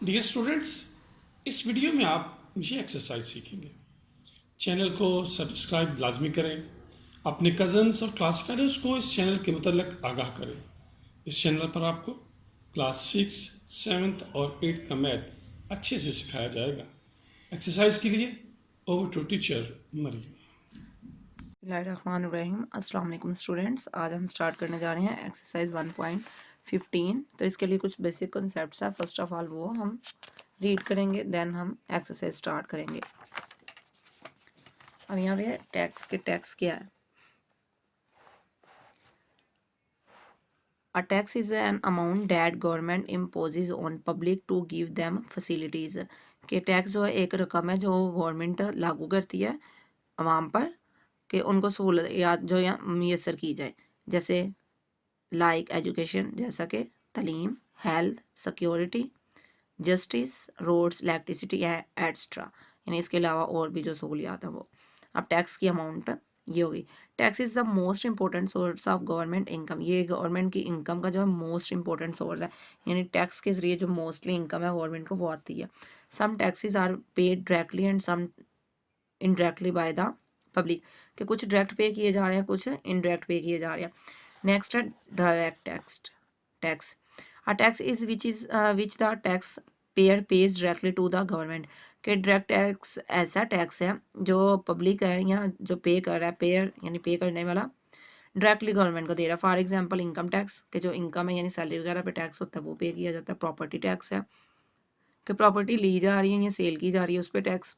Dear students, इस video में आप ये एक्सरसाइज सीखेंगे। चैनल को सब्सक्राइब लाजमी करें। अपने कज़न्स और क्लास फेलोज़ को इस चैनल के मतलब आगाह करें। इस चैनल पर आपको क्लास 6, 7th और 8th का मैथ अच्छे से सिखाया जाएगा। एक्सरसाइज के लिए ओवर टू टीचर मरियम। बिस्मिल्लाहिर्रहमानिर्रहीम। अस्सलाम वालेकुम स्टूडेंट्स, आज हम स्टार्ट करने जा रहे हैं एक्सरसाइज 1.15। तो इसके लिए कुछ बेसिक कॉन्सेप्ट्स हैं। फर्स्ट ऑफ ऑल वो हम रीड करेंगे, देन हम एक्सरसाइज स्टार्ट करेंगे। अब यहाँ पे टैक्स के टैक्स क्या है। A tax is an amount that government imposes on public to give them facilities. के टैक्स जो है एक रकम है जो गवर्नमेंट लागू करती है अवाम पर कि उनको सहूलत या जो या मैसर की जाए, जैसे लाइक एजुकेशन, जैसा कि तालीम, health, security, justice, roads, electricity etcetera. यानी इसके अलावा और भी जो सहूलियात हैं वो। अब टैक्स की अमाउंट ये होगी। Tax is the most important source of government income. ये गवर्नमेंट की इनकम का जो है मोस्ट इंपॉर्टेंट सोर्स है। यानी टैक्स के जरिए जो मोस्टली इनकम है गवर्नमेंट को वो आती है। Some taxes are paid directly and some indirectly by the public. कि कुछ डायरेक्ट पे किए जा रहे हैं, कुछ इनडायरेक्ट पे किए जा रहे हैं। नेक्स्ट है direct tax. A tax is which the tax payer pays directly to the government. कि डायरेक्ट टैक्स ऐसा टैक्स है जो पब्लिक है या जो पे कर रहा है, पेयर यानी पे करने वाला डायरेक्टली गवर्नमेंट को दे रहा है। फॉर एग्जांपल इनकम टैक्स, के जो इनकम है यानी सैलरी वगैरह पे टैक्स होता है वो पे किया जाता है। प्रॉपर्टी टैक्स है कि प्रॉपर्टी ली जा रही है या सेल की जा रही है उस पर tax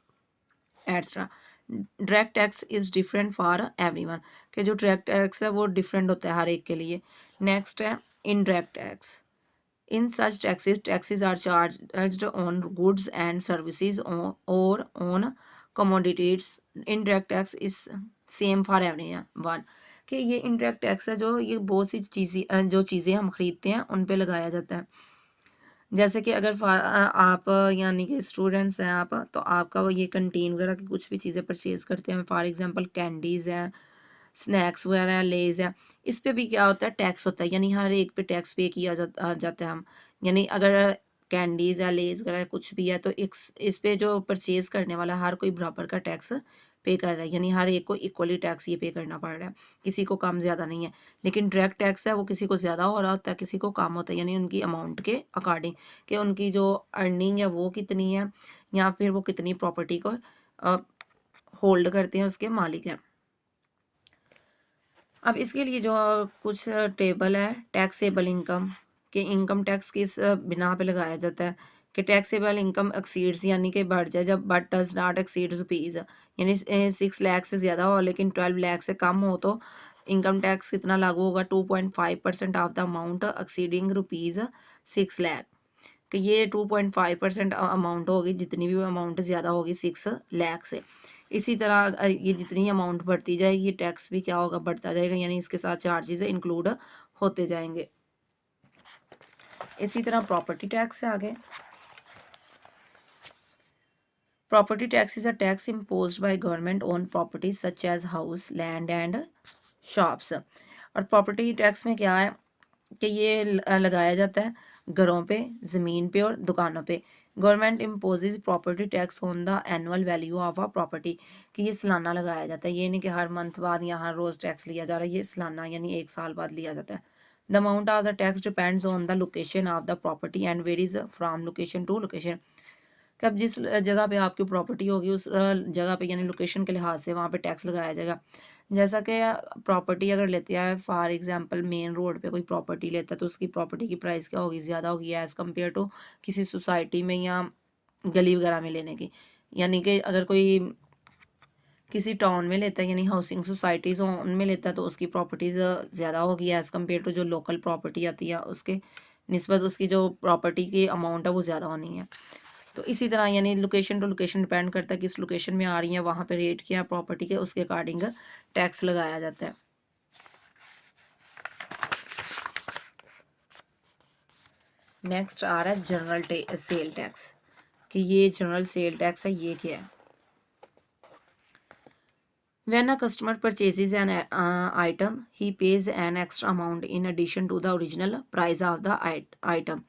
extra. Direct tax is different for everyone. कि जो डायरेक्ट टैक्स है वो डिफरेंट होता है हर एक के लिए। नेक्स्ट है indirect tax. In such taxes are charged on goods and services और on commodities. Indirect tax is same for everyone. कि ये इनडायरेक्ट टैक्स है जो ये बहुत सी चीज़ें जो चीज़ें हम खरीदते हैं उन पे लगाया जाता है। जैसे कि अगर आप यानी कि स्टूडेंट्स हैं आप, तो आपका वो ये कंटीन वगैरह की कुछ भी चीज़ें परचेज करते हैं, फॉर एग्जांपल कैंडीज़ हैं, स्नैक्स वगैरह हैं, लेज़ है, इस पे भी क्या होता है टैक्स होता है। यानी हर एक पे टैक्स पे किया जाता है हम। यानी अगर कैंडीज़ या लेज़ वगैरह कुछ भी है तो इस पे जो परचेज करने वाला हर कोई बराबर का टैक्स पे कर रहा है। यानी हर एक को इक्वली टैक्स ये पे करना पड़ रहा है, किसी को कम ज़्यादा नहीं है। लेकिन डायरेक्ट टैक्स है वो किसी को ज़्यादा हो रहा होता है, किसी को कम होता है, यानी उनकी अमाउंट के अकॉर्डिंग कि उनकी जो अर्निंग है वो कितनी है या फिर वो कितनी प्रॉपर्टी को होल्ड करते हैं, उसके मालिक हैं। अब इसके लिए जो कुछ टेबल है टैक्सेबल इनकम, के इनकम टैक्स किस बिना पे लगाया जाता है। कि टैक्सेबल इनकम एक्सीड्स यानी कि बढ़ जाए जब but does not exceed rupees, यानी 6 लाख से ज़्यादा हो लेकिन 12 लाख से कम हो तो इनकम टैक्स कितना लागू होगा, 2.5% of the amount exceeding rupees 6 lakh. कि ये 2.5% अमाउंट होगी, जितनी भी अमाउंट ज़्यादा होगी 6 लाख से। इसी तरह ये जितनी अमाउंट बढ़ती जाएगी ये टैक्स भी क्या होगा, बढ़ता जाएगा, यानी इसके साथ चार्जेस इंक्लूड होते जाएंगे। इसी तरह प्रॉपर्टी टैक्स से आगे। Property tax is a tax imposed by government on properties such as house, land and shops. और प्रॉपर्टी टैक्स में क्या है कि ये लगाया जाता है घरों पे, ज़मीन पे और दुकानों पे। Government imposes property tax on the annual value of a property. कि ये सालाना लगाया जाता है, ये नहीं कि हर मंथ बाद या हर रोज़ टैक्स लिया जा रहा है, ये सालाना यानी 1 साल बाद लिया जाता है। The amount of the tax depends on the location of the property and varies from location to location. कि अब जिस जगह पे आपकी प्रॉपर्टी होगी उस जगह पे यानी लोकेशन के लिहाज से वहाँ पे टैक्स लगाया जाएगा। जैसा कि प्रॉपर्टी अगर लेते हैं फॉर एग्जांपल मेन रोड पे कोई प्रॉपर्टी लेता है तो उसकी प्रॉपर्टी की प्राइस क्या होगी, ज़्यादा होगी एज़ कम्पेयर टू किसी सोसाइटी में या गली वगैरह में लेने की। यानी कि अगर कोई किसी टाउन में लेता है यानी हाउसिंग सोसाइटीज़ उनमें लेता है तो उसकी प्रॉपर्टीज़ ज़्यादा होगी एज़ कम्पेयर टू जो लोकल प्रॉपर्टी आती है उसके निस्बत उसकी जो प्रॉपर्टी की अमाउंट है वो ज़्यादा होनी है। तो इसी तरह यानी लोकेशन टू लोकेशन डिपेंड करता है किस लोकेशन में आ रही है, वहाँ पे रेट क्या है प्रॉपर्टी के, उसके अकॉर्डिंग टैक्स लगाया जाता है। नेक्स्ट आ रहा है जनरल सेल टैक्स। कि ये जनरल सेल टैक्स है, ये क्या है। When a customer purchases an item, he pays an extra amount in addition to the original price of the item.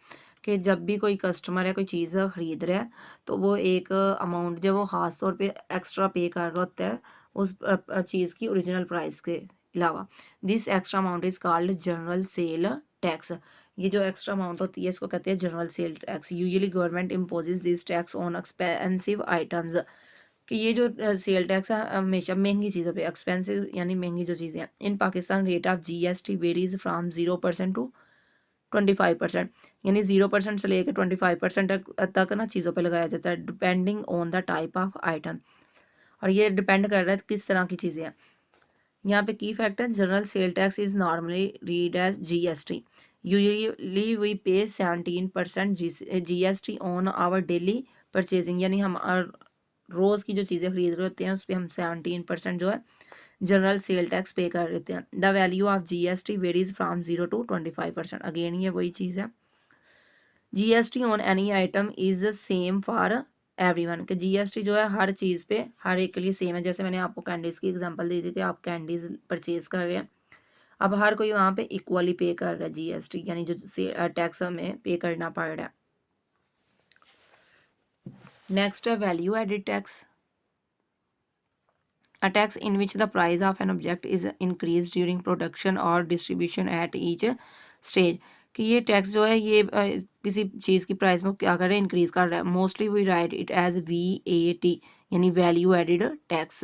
कि जब भी कोई कस्टमर है कोई चीज़ ख़रीद रहा है तो वो एक अमाउंट जो वो ख़ास तौर पे एक्स्ट्रा पे कर रहा होता है उस चीज़ की ओरिजिनल प्राइस के अलावा। This extra amount is called general sale tax. ये जो एक्स्ट्रा अमाउंट होती है इसको कहते हैं general sale tax. Usually government imposes this tax on expensive items. कि ये जो सेल टैक्स है हमेशा महंगी चीज़ों पे, एक्सपेंसिव यानी महंगी जो चीज़ें हैं। In Pakistan rate of GST varies from 0% to 25%, यानी 0% से लेकर 25% तक ना चीज़ों पे लगाया जाता है, depending on the type of item. और ये डिपेंड कर रहा है किस तरह की चीज़ें हैं। यहाँ पे की फैक्ट है, general sale tax is normally read as GST. Usually we pay 17% GST on our daily purchasing, यानी हम रोज़ की जो चीज़ें खरीद रहे होते हैं उस पर हम 17% जो है जनरल सेल टैक्स पे कर देते हैं। The value of GST varies from 0 to 25%। Again ये वही चीज़ है, GST on any item is same for everyone. कि जीएसटी जो है हर चीज़ पे हर एक के लिए सेम है। जैसे मैंने आपको कैंडीज़ की एग्जांपल दी थी कि आप कैंडीज़ परचेज कर रहे हैं, अब हर कोई वहाँ पे इक्वली पे कर रहा है जीएसटी, यानी जो टैक्स हमें पे करना पड़ रहा है। नेक्स्ट है value added tax. A tax in which the price of an object is increased during production or distribution at each stage। कि ये टैक्स जो है ये किसी चीज़ की प्राइस में क्या कर रहा है, इंक्रीज कर रहा है। Mostly we write it as VAT, यानी value added tax.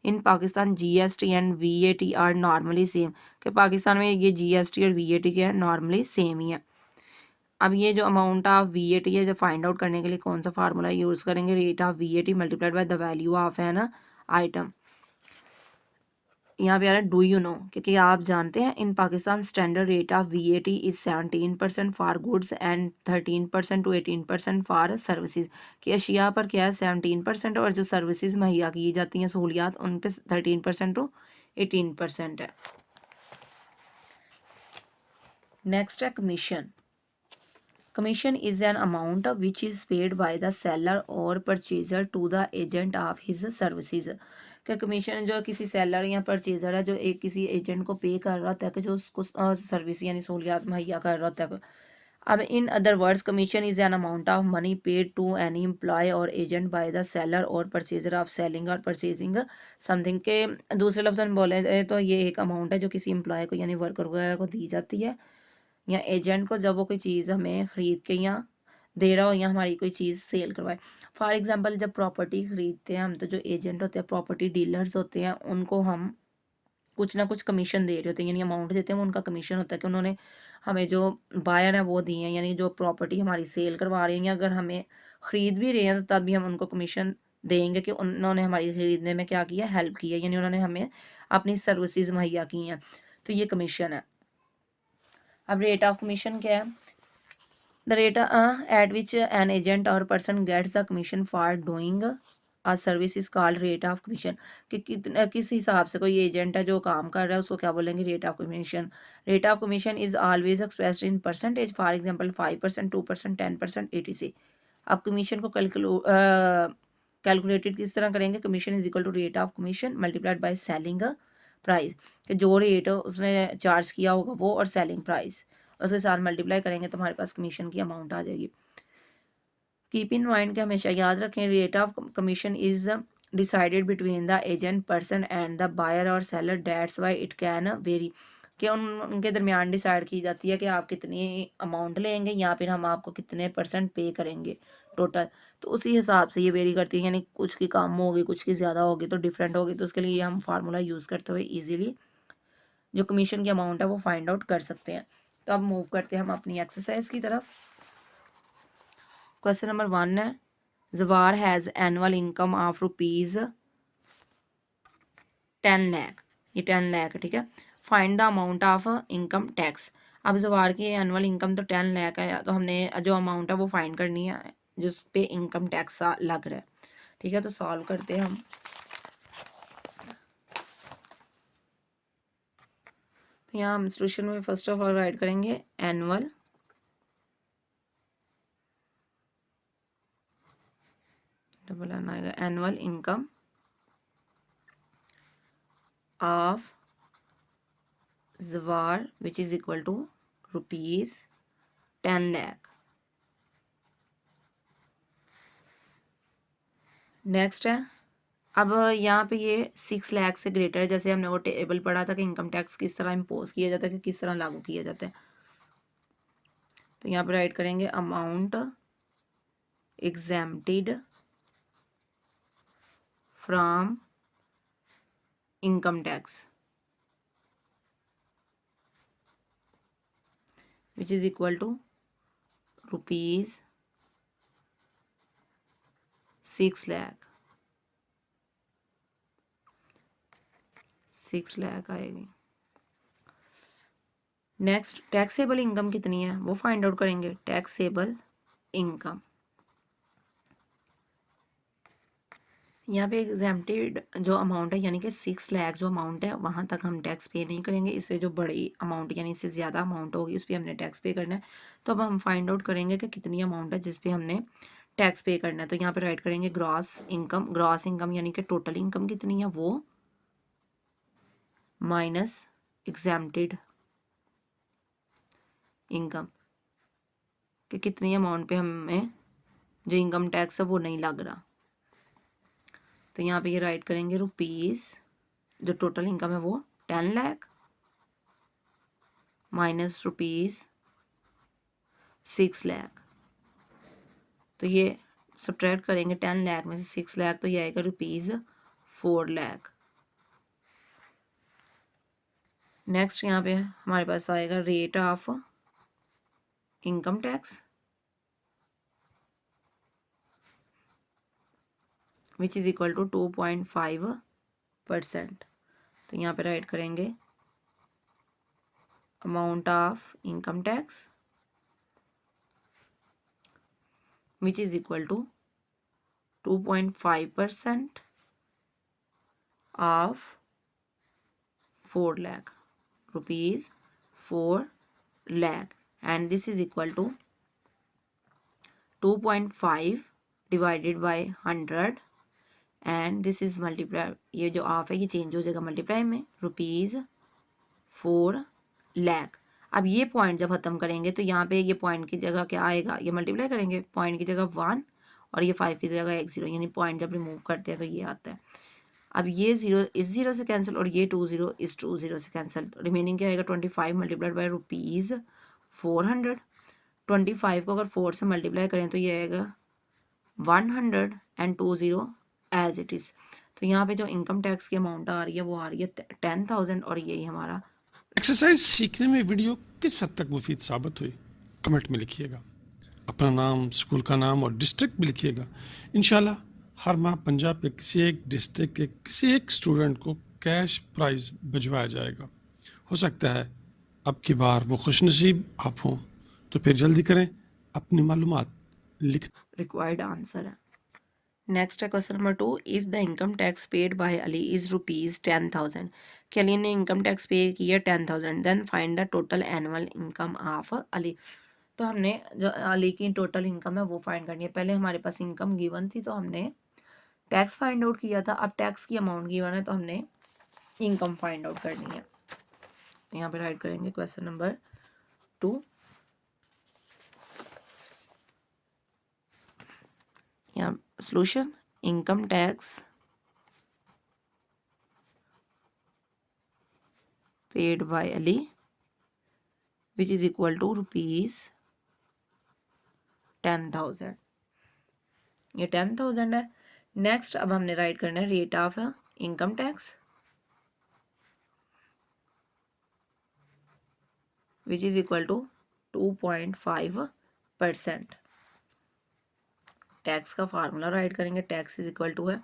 In Pakistan GST and VAT are normally same. कि पाकिस्तान में ये GST और VAT क्या है, नॉर्मली सेम ही है। अब ये जो अमाउंट ऑफ VAT है जो फाइंड आउट करने के लिए कौन सा फार्मूला यूज़ करेंगे, rate of VAT multiplied by the value of an item. यहाँ पे आ रहा है डू यू नो, क्योंकि आप जानते हैं in Pakistan standard rate of VAT is 17% for goods and 13% to 18% for services. कि अशिया पर क्या है 17% और जो सर्विसेज मुहैया की जाती हैं सहूलियात उन पे 13% to 18% है। नेक्स्ट है commission. Commission is an amount which is paid by the seller और purchaser to the agent of his services. कि कमीशन जो किसी सेलर या परचेजर है जो एक किसी एजेंट को पे कर रहा होता है कि जो उसको सर्विस यानी सहूलियात मुहैया कर रहा होता है। अब in other words commission is an amount of money paid to any employ or agent by the seller और purchaser of selling or purchasing something. के दूसरे लफ्ज़ में बोले तो ये एक अमाउंट है जो किसी एम्प्लॉय को यानी वर्कर वगैरह को दी जाती है या एजेंट को जब वो कोई चीज़ हमें ख़रीद के या दे रहा हो या हमारी कोई चीज़ सेल करवाए। फॉर एग्जांपल जब प्रॉपर्टी ख़रीदते हैं हम तो जो एजेंट होते हैं प्रॉपर्टी डीलर्स होते हैं उनको हम कुछ ना कुछ कमीशन दे रहे होते हैं, यानी अमाउंट देते हैं, उनका कमीशन होता है कि उन्होंने हमें जो बायर है वो दिए हैं, यानी जो प्रॉपर्टी हमारी सेल करवा रहे हैं या अगर हमें ख़रीद भी रहे हैं तो तब भी हम उनको कमीशन देंगे कि उन्होंने हमारी ख़रीदने में क्या किया, हेल्प की है, यानी उन्होंने हमें अपनी सर्विसेज मुहैया की हैं, तो ये कमीशन है। अब रेट ऑफ कमीशन क्या है, the rate at which an agent और person gets the commission for doing a service is called rate of commission. कि कितना किस हिसाब से कोई एजेंट है जो काम कर रहा है उसको क्या बोलेंगे, rate of commission. Rate of commission is always expressed in percentage, for example 5%, 2%, 10%, 80 से। अब कमीशन को कैलकुलेटेड किस तरह करेंगे, commission is equal to rate of commission multiplied by selling price. कि जो रेट उसने चार्ज किया होगा वो और सेलिंग प्राइस उसके साथ मल्टीप्लाई करेंगे तो हमारे पास कमीशन की अमाउंट आ जाएगी। कीप इन माइंड कि हमेशा याद रखें rate of commission is decided between the agent person and the buyer और seller, that's why it can vary. कि उनके दरमियान डिसाइड की जाती है कि आप कितनी अमाउंट लेंगे या फिर हम आपको कितने % पे करेंगे टोटल, तो उसी हिसाब से ये वेरी करती है, यानी कुछ की कम होगी कुछ की ज़्यादा होगी तो डिफरेंट होगी, तो उसके लिए हम फार्मूला यूज़ करते हुए ईजिली जो कमीशन की अमाउंट है वो फाइंड आउट कर सकते हैं। तो अब मूव करते हैं हम अपनी एक्सरसाइज की तरफ। क्वेश्चन नंबर 1 है, जवार has annual income of ₹10 lakh. ये 10 लाख है, ठीक है। Find the amount of income tax. अब जवार की एनुअल इनकम तो 10 लाख है, तो हमने जो अमाउंट है वो फाइंड करनी है जिस पे इनकम टैक्स लग रहा है, ठीक है। तो सॉल्व करते हैं हम। तो यहाँ हम सोल्यूशन में फर्स्ट ऑफ ऑल राइट करेंगे एनुअल डबल एन आएगा, एनुअल इनकम ऑफ जवार which is equal to ₹10 lakh. Next है, अब यहाँ पे ये 6 लाख से ग्रेटर है, जैसे हमने वो टेबल पढ़ा था कि इनकम टैक्स किस तरह इम्पोज किया जाता है, कि किस तरह लागू किया जाता है। तो यहाँ पे राइट करेंगे amount exempted from income tax which is equal to rupees 6 lakh. 6 lakh आएगी। नेक्स्ट टैक्सेबल इनकम कितनी है वो फाइंड आउट करेंगे। टैक्सेबल इनकम, यहाँ पे एग्जैम्प्टेड जो अमाउंट है यानी कि 6 लाख जो अमाउंट है वहाँ तक हम टैक्स पे नहीं करेंगे। इससे जो बड़ी अमाउंट यानी इससे ज़्यादा अमाउंट होगी उस पर हमने टैक्स पे करना है। तो अब हम फाइंड आउट करेंगे कि कितनी अमाउंट है जिस पे हमने टैक्स पे करना है। तो यहाँ पे राइट करेंगे ग्रॉस इनकम। ग्रॉस इनकम यानी कि टोटल इनकम कितनी है वो माइनस एग्जैम्प्टेड इनकम, कि कितनी अमाउंट पे हमें जो इनकम टैक्स है वो नहीं लग रहा। तो यहाँ पे ये राइट करेंगे रुपीज़, जो टोटल इनकम है वो 10 लाख माइनस रुपीज़ 6 लाख। तो ये सब्ट्रैक्ट करेंगे 10 लाख में से 6 लाख, तो ये आएगा रुपीज़ 4 लाख। नेक्स्ट यहाँ पे हमारे पास आएगा rate of income tax which is equal to 2.5%। तो यहाँ पे राइट करेंगे amount of income tax which is equal to 2.5% of 4 lakh, rupees 4 lakh, and this is equal to 2.5 divided by 100 and this is multiply, ये जो ऑफ है ये change हो जाएगा मल्टीप्लाई में, रुपीज़ 4 लाख। अब ये पॉइंट जब ख़त्म करेंगे तो यहाँ पे ये पॉइंट की जगह क्या आएगा, ये मल्टीप्लाई करेंगे, पॉइंट की जगह 1 और ये 5 की जगह एक 0, यानी पॉइंट जब रिमूव करते हैं तो ये आता है। अब ये 0 इस 0 से कैंसिल और ये 20 इस 20 से कैंसिल, रिमेनिंग क्या आएगा 25 मल्टीप्लाइड बाई रुपीज़ 400। 25 को अगर 4 से मल्टीप्लाई करें तो ये आएगा 100 एंड 20 एज इट इज़। तो यहाँ पे जो इनकम टैक्स की अमाउंट आ रही है वो आ रही है 10,000 और यही हमारा एक्सरसाइज सीखने में वीडियो किस हद तक मुफीद साबित हुई कमेंट में लिखिएगा। अपना नाम, स्कूल का नाम और डिस्ट्रिक्ट भी लिखिएगा। इंशाल्लाह हर माह पंजाब के किसी एक डिस्ट्रिक्ट के किसी एक स्टूडेंट को कैश प्राइज़ भिजवाया जाएगा। हो सकता है अब की बार वो खुशनसीब आप हों, तो फिर जल्दी करें, अपनी मालूमात लिख। रिक्वायर्ड आंसर है। नेक्स्ट है question number 2, if the income tax paid by Ali is rupees 10,000, कि अली ने इनकम टैक्स पे किया 10,000, then find the total annual income of Ali. तो हमने जो अली की टोटल इनकम है वो फाइंड करनी है। पहले हमारे पास इनकम गिवन थी तो हमने टैक्स फाइंड आउट किया था, अब टैक्स की अमाउंट गिवन है तो हमने इनकम फाइंड आउट करनी है। यहाँ पे राइट करेंगे क्वेश्चन नंबर 2, यहाँ solution income tax paid by Ali which is equal to rupees 10,000, ये 10,000 है। नेक्स्ट अब हमने राइट करना है rate of income tax which is equal to 2.5%। Tax का फार्मूला राइट करेंगे, टैक्स इज इक्वल टू है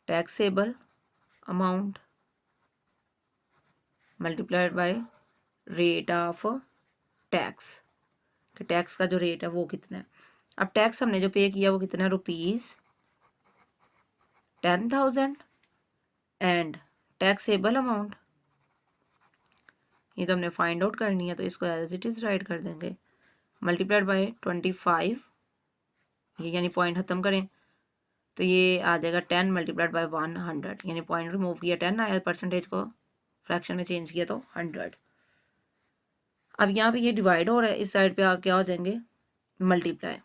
taxable amount multiplied by rate of tax, कि टैक्स का जो रेट है वो कितना है। अब टैक्स हमने जो पे किया वो कितना है, रुपीज़ 10,000 एंड टैक्सेबल अमाउंट ये तो हमने फाइंड आउट करनी है, तो इसको एज इट इज़ राइट कर देंगे मल्टीप्लाइड बाय 25, ये यानी पॉइंट ख़त्म करें तो ये आ जाएगा 10 मल्टीप्लाइड बाय 100, यानी पॉइंट रिमूव किया 10 आया, परसेंटेज को फ्रैक्शन में चेंज किया तो 100। अब यहाँ पे ये डिवाइड हो रहा है, इस साइड पे आ क्या हो जाएंगे मल्टीप्लाई,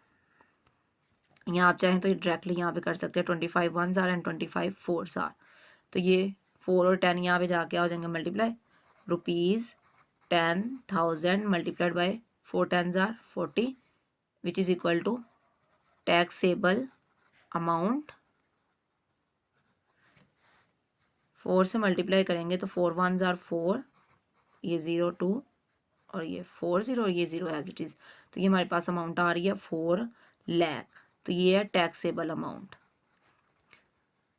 यहाँ आप चाहें तो डायरेक्टली यहाँ पे कर सकते हैं 25 1s are and 25 4s are. तो ये 4 और 10 यहाँ पे जाके आ जाएंगे multiply, ₹10,000 multiplied by 4 10s are 40 which is equal to taxable amount. 4 से मल्टीप्लाई करेंगे तो 4 1s आर 4, ये 0 2 और ये 4 0 और ये 0 एज इट इज़। तो ये हमारे पास अमाउंट आ रही है 4 लाख। तो ये है टैक्सेबल अमाउंट।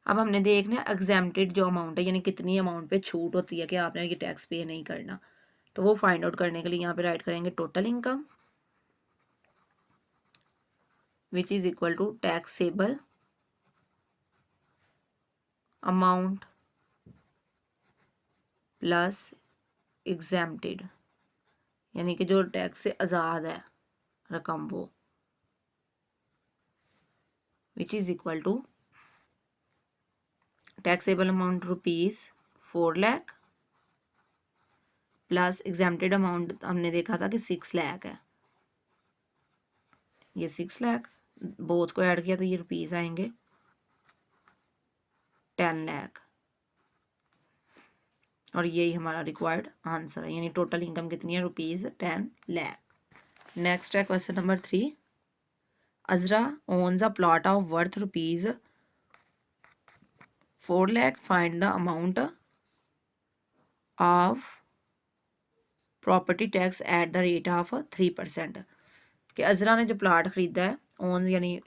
अब हमने देखना है एग्जेम्प्टेड जो अमाउंट है, यानी कितनी अमाउंट पे छूट होती है कि आपने ये टैक्स पे नहीं करना। तो वो फाइंड आउट करने के लिए यहाँ पे राइट करेंगे total income which is equal to taxable amount plus exempted, यानी कि जो टैक्स से आज़ाद है रकम वो, which is equal to taxable amount ₹4 lakh plus exempted amount हमने देखा था कि 6 लाख है, ये 6 लाख बोथ को ऐड किया तो ये रुपीज़ आएंगे 10 लाख और यही हमारा रिक्वायर्ड आंसर है, यानी टोटल इनकम कितनी है ₹10 लाख। नेक्स्ट है question number 3। Azra owns a plot of worth ₹4 lakh, find the amount of property tax at the rate of 3%। कि अजरा ने जो प्लाट खरीदा है, ओन्स यानी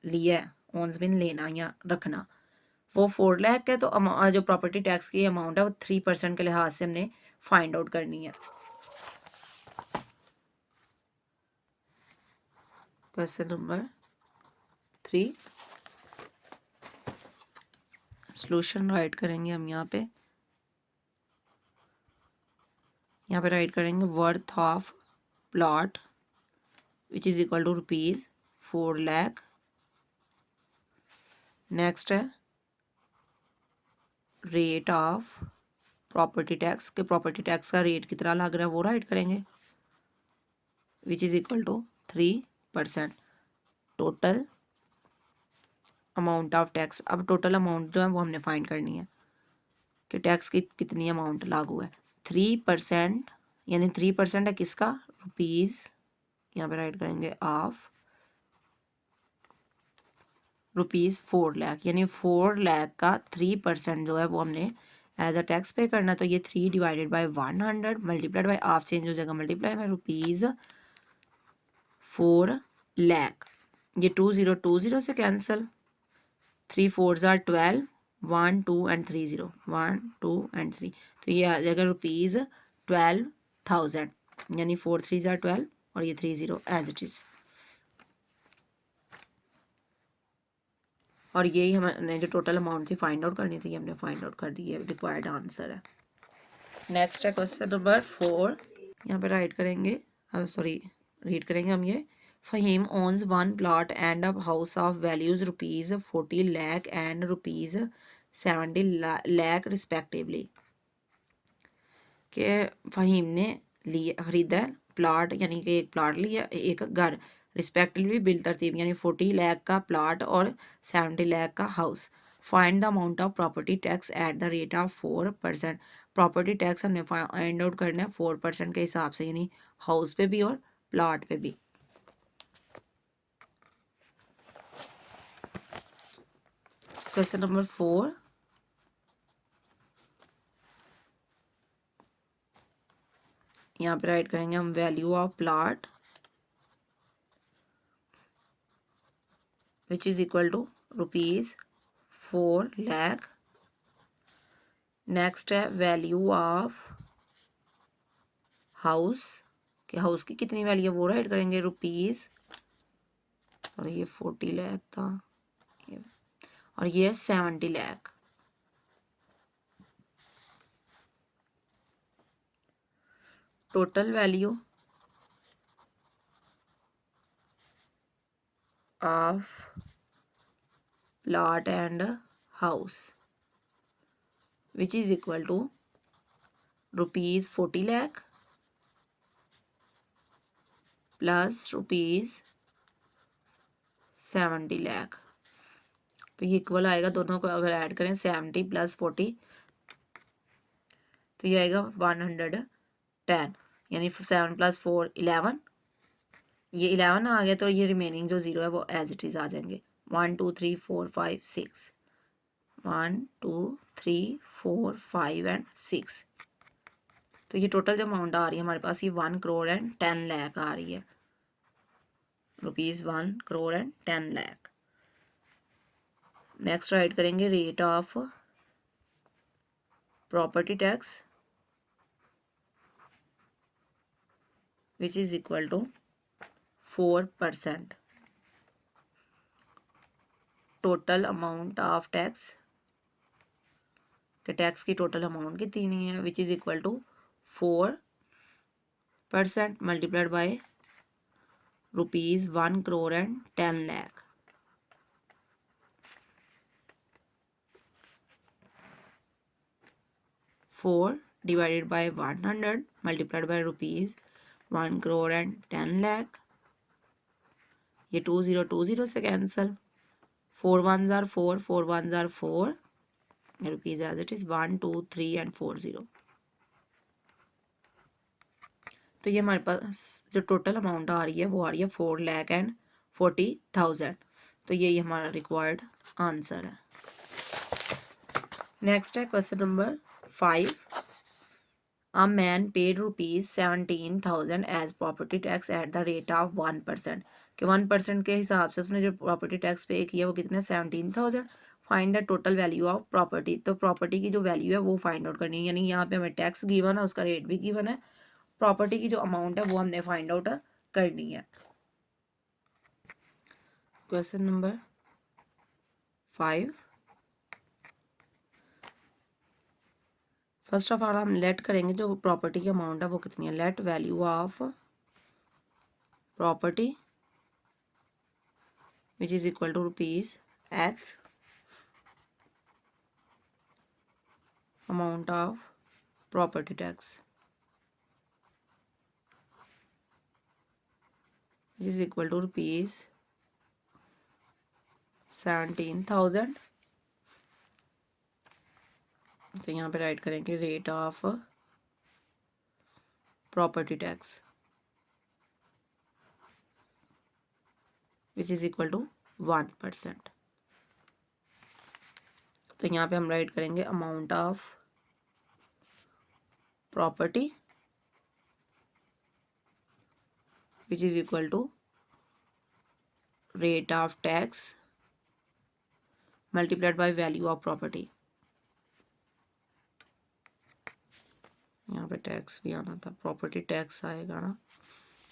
लिया है, ओन्स बिन लेना या रखना, वो 4 लाख है। तो जो प्रॉपर्टी टैक्स की अमाउंट है वो 3% के लिहाज से हमने फाइंड आउट करनी है। क्वेश्चन नंबर 3 सॉल्यूशन राइट करेंगे हम यहाँ पे राइट करेंगे worth of plot which is equal to ₹4 lakh. Next है रेट ऑफ प्रॉपर्टी टैक्स, के प्रॉपर्टी टैक्स का रेट कितना लग रहा है वो राइट करेंगे which is equal to 3%। Total amount of tax, अब टोटल अमाउंट जो है वो हमने फाइंड करनी है कि टैक्स की कितनी अमाउंट लागू है। 3% यानी 3% है किसका, रुपीज़, यहाँ पे राइट करेंगे ऑफ ₹4 लाख, यानी 4 लाख का 3% जो है वो हमने एज अ टैक्स पे करना। तो ये 3 divided by 100 multiplied by of change हो जाएगा मल्टीप्लाई बाई ₹4 लाख। ये 2020 से cancel, 3 4s are 12, 1 2 and 3 0, 1 2 and 3, तो ये आ जाएगा ₹12,000, यानी 4 3s आर 12 और ये 3 0 एज इट इज़। और यही हमने जो टोटल अमाउंट थी फाइंड आउट करनी थी, हमने फाइंड आउट कर दी है, रिक्वायर्ड आंसर है। नेक्स्ट है क्वेश्चन नंबर 4। यहाँ पे राइट करेंगे, सॉरी रीड करेंगे हम ये। Faheem owns 1 plot and a house of values ₹40 lakh and ₹70 lakh respectively. के फ़हीम ने खरीदा प्लाट, यानी कि एक प्लाट लिया, एक घर, रिस्पेक्टिवली बिल तरतीब, यानी 40 लाख का प्लाट और 70 लाख का house. Find the amount of property tax at the rate of 4%। Property tax हमने फाइंड आउट करना है 4% के हिसाब से, यानी हाउस पे भी और प्लाट पे भी। Question number 4। यहाँ पे राइट करेंगे हम value of plot which is equal to ₹4 lakh. Next है वैल्यू ऑफ हाउस, के हाउस की कितनी वैल्यू है वो राइट करेंगे रुपीज़, और ये 40 लाख था और ये 70 lakh. Total value of plot and house which is equal to ₹40 lakh plus 70 lakh. तो ये इक्वल आएगा, दोनों को अगर ऐड करें 70 + 40 तो ये आएगा 110, यानी 7 + 4 11। ये 11 आ गया तो ये रिमेनिंग जो 0 है वो एज इट इज़ आ जाएंगे। 1 2 3 4 5 6, 1 2 3 4 5 एंड 6। तो ये टोटल जो अमाउंट आ रही है हमारे पास ये 1 करोड़ एंड 10 लाख आ रही है, ₹1 crore and 10 lakh. Next write करेंगे rate of property tax which is equal to 4%। Total amount of tax के टैक्स की टोटल अमाउंट कितनी है, which is equal to 4% multiplied by ₹1 crore and 10 lakh. Four divided by 100 multiplied by ₹1 crore and 10 lakh. ये 20 से cancel, 4 1s are 4, 4 1s are 4, rupees as it is 1 2 3 and 4 0। तो ये हमारे पास जो टोटल अमाउंट आ रही है वो आ रही है 4,40,000। तो ये हमारा रिक्वायर्ड आंसर है। नेक्स्ट है question number 5। A man paid ₹17,000 as property tax at the rate of 1%। कि 1% के हिसाब से उसने जो प्रॉपर्टी टैक्स पे किया वो कितना 17,000। Find the total value of property. तो प्रॉपर्टी की जो वैल्यू है वो फाइंड आउट करनी है, यानी यहाँ पे हमें टैक्स गिवन है, उसका रेट भी गिवन है, प्रॉपर्टी की जो अमाउंट है वो हमने फाइंड आउट करनी है। Question number 5। First of all हम लेट करेंगे जो प्रॉपर्टी की अमाउंट है वो कितनी है। Let value of property which is equal to ₹X, amount of property tax which is equal to ₹17,000। तो यहाँ पे राइट करेंगे rate of property tax which is equal to 1%। तो यहाँ पे हम राइट करेंगे amount of property which is equal to rate of tax multiplied by value of property. यहाँ पे टैक्स भी आना था, प्रॉपर्टी टैक्स आएगा ना।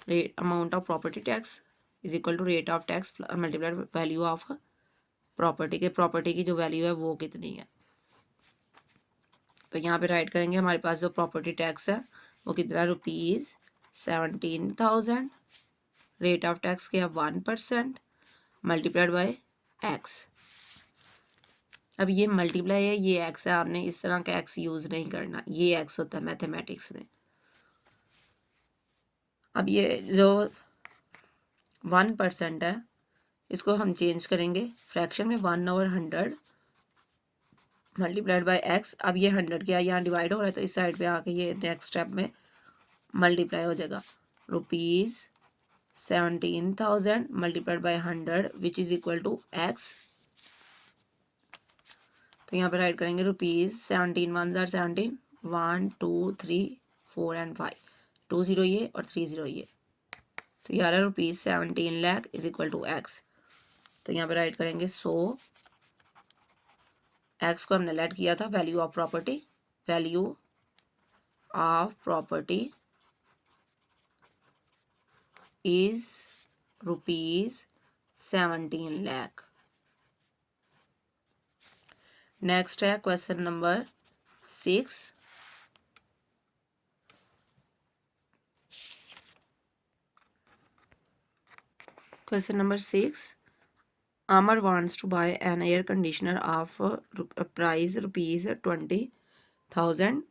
Rate amount of property tax is equal to rate of tax multiplied value of property के, property की जो वैल्यू है वो कितनी है। तो यहाँ पे राइट करेंगे हमारे पास जो प्रॉपर्टी टैक्स है वो कितना ₹17,000, रेट ऑफ टैक्स क्या 1% मल्टीप्लाइड बाय एक्स। अब ये मल्टीप्लाई है, ये एक्स है, आपने इस तरह का एक्स यूज नहीं करना, ये एक्स होता है मैथमेटिक्स में। अब ये जो 1% है इसको हम चेंज करेंगे फ्रैक्शन में, 1/100 मल्टीप्लाइड बाय एक्स। अब ये 100 क्या यहाँ डिवाइड हो रहा है तो इस साइड पे आके ये नेक्स्ट स्टेप में मल्टीप्लाई हो जाएगा। ₹17,000 multiplied by 100 which is equal to x. तो यहाँ पे राइट करेंगे ₹17 1s are 17, 1 2 3 4 एंड 5, 2 0 ये और 3 0 ये। तो ये आ रहा है ₹17 lakh is equal to x. तो यहाँ पे राइट करेंगे 100 एक्स को हमने लेट किया था value of property, value of property is ₹17 lakh. Next है question number 6। Question number 6। Amar wants to buy an air conditioner of price ₹20,000,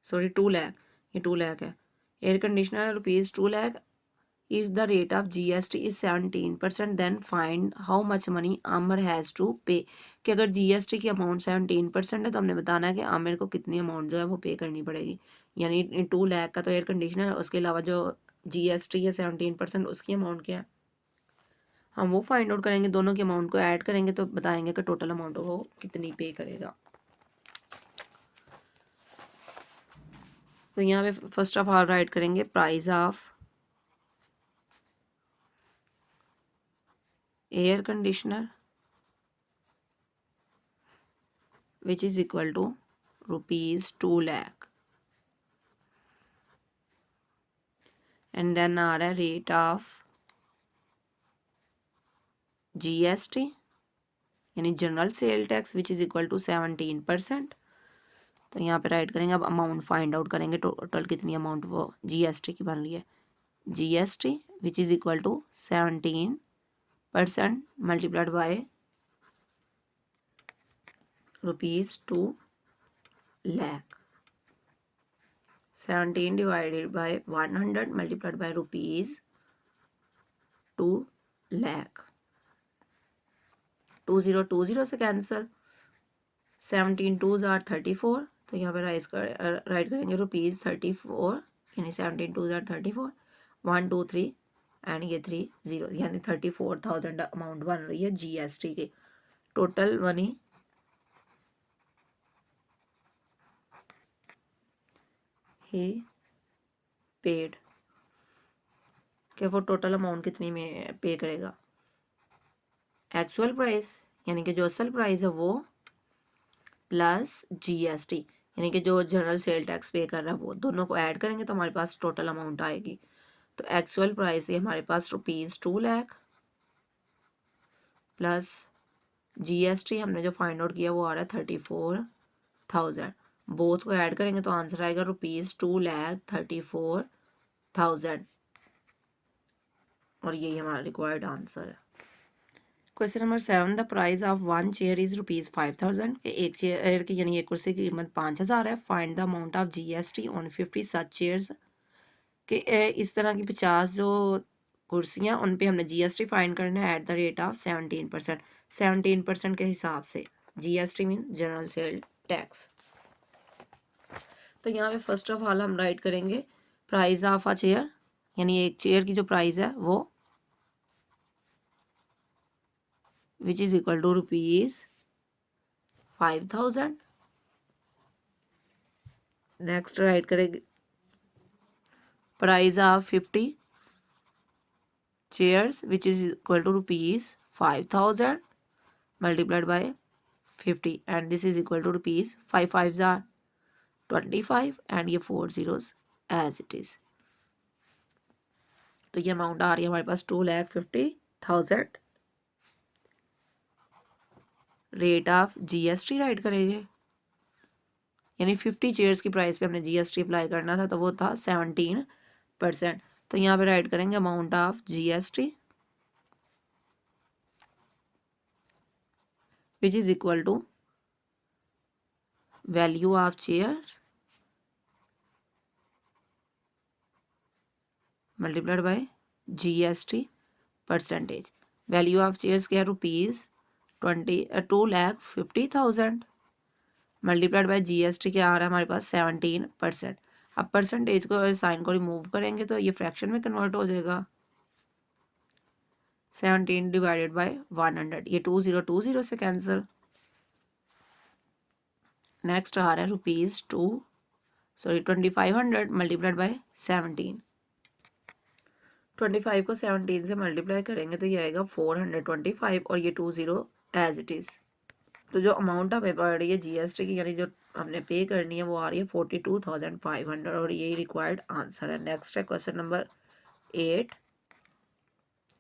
sorry 2 lakh, ये 2 लाख है। Air conditioner ₹2 lakh if the rate of GST is 17% then find how much money Aamir has to pay. कि अगर GST की amount 17% है तो हमने बताना है कि आमिर को कितनी अमाउंट जो है वो पे करनी पड़ेगी। यानी 2 लाख का तो एयर कंडीशनर है, उसके अलावा जो GST है 17% उसकी अमाउंट क्या है, हम वो फाइंड आउट करेंगे। दोनों की अमाउंट को ऐड करेंगे तो बताएंगे कि टोटल अमाउंट वो कितनी पे करेगा। तो यहाँ पे फर्स्ट ऑफ ऑल राइट करेंगे price of air conditioner which is equal to rupees 2 lakh, and then आ रहा है रेट ऑफ GST यानी general sale tax which is equal to 17%। तो यहाँ पे राइट करेंगे। अब अमाउंट फाइंड आउट करेंगे टोटल कितनी अमाउंट वो GST की बन रही है। GST which is equal to 17% multiplied by rupees 2 lakh, 17 divided by 100 multiplied by rupees 2 lakh, 2020 से कैंसिल, 17 2s आर 34। तो यहाँ पे राइट करेंगे रुपीज़ 34 यानी 17 2s आर 34, 1 2 3 एंड ये 3 0 यानी 34,000 अमाउंट बन रही है GST की। टोटल मनी ही पेड कि वो टोटल अमाउंट कितनी में पे करेगा। एक्चुअल प्राइस यानी कि जो असल प्राइस है वो प्लस GST यानी कि जो जनरल सेल टैक्स पे कर रहा है वो, दोनों को ऐड करेंगे तो हमारे पास टोटल अमाउंट आएगी। तो एक्चुअल प्राइस है हमारे पास रुपीज़ 2 लाख प्लस GST हमने जो फाइंड आउट किया वो आ रहा है 34,000। बोथ को ऐड करेंगे तो आंसर आएगा रुपीज़ 2,34,000 और यही हमारा रिक्वायर्ड आंसर है। Question number 7 the price of 1 chair is rupees 5,000। एक चेयर की यानी एक कुर्सी की कीमत 5,000 है। Find the amount of GST on 50 such chairs. कि इस तरह की 50 जो कुर्सियाँ उन पे हमने GST फाइंड करना है एट द रेट ऑफ 17%। 17% के हिसाब से GST mean general sale tax. तो यहाँ पे फर्स्ट ऑफ ऑल हम राइट करेंगे प्राइस ऑफ अ चेयर यानी एक चेयर की जो प्राइस है वो which is equal to rupees 5,000। Next write करेंगे price of 50 chairs which is equal to rupees 5,000 multiplied by 50 and this is equal to rupees 5 5s are 25 and ये 4 zeros as it is। तो ये amount आ रही है हमारे पास 2,50,000। Rate of GST right करेंगे यानी 50 chairs की प्राइस पे हमने GST अप्लाई करना था तो वो था 17%। तो यहाँ पे राइट करेंगे amount of GST which is equal to value of chairs multiplied by GST percentage. Value of chairs क्या है रुपीज़ 2,50,000 मल्टीप्लाइड बाय GST क्या आ रहा है हमारे पास 17%। अब परसेंटेज को साइन को रिमूव करेंगे तो ये फ्रैक्शन में कन्वर्ट हो जाएगा। 17 डिवाइडेड बाय 100 ये 2020 से कैंसिल। नेक्स्ट आ रहा है रुपीज़ 2,500 मल्टीप्लाइड बाय 17। 25 को 17 से मल्टीप्लाई करेंगे तो ये आएगा 425 और ये 20 एज इट इज़। तो जो अमाउंट हमें पड़ रही है GST की यानी जो हमने पे करनी है वो आ रही है 42,500 और यही रिक्वायर्ड आंसर है। नेक्स्ट है question number 8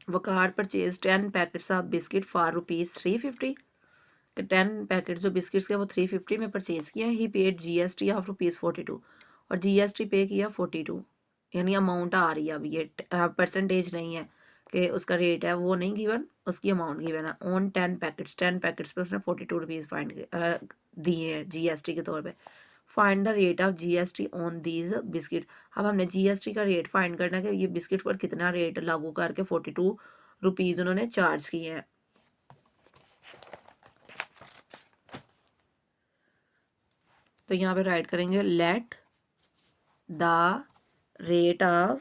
Waqar purchase 10 packets of biscuit for rupees 350। 10 packet जो बिस्किट्स के वो 350 में परचेज किया। ही पेड GST ऑफ रुपीज़ 42 और GST पे किया 42 यानी अमाउंट आ रही है। अब ये परसेंटेज नहीं है कि उसका रेट है वो नहीं गिवन, उसकी अमाउंट गिवन है। ऑन 10 पैकेट्स पे उसने 42 रुपीज़ फाइंड दिए हैं GST के तौर पे। Find the rate of GST on these biscuit. अब हमने जीएसटी का रेट फाइंड करना है कि ये बिस्किट पर कितना रेट लागू करके 42 रुपीज़ उन्होंने चार्ज किए हैं। तो यहाँ पे राइट करेंगे let the rate of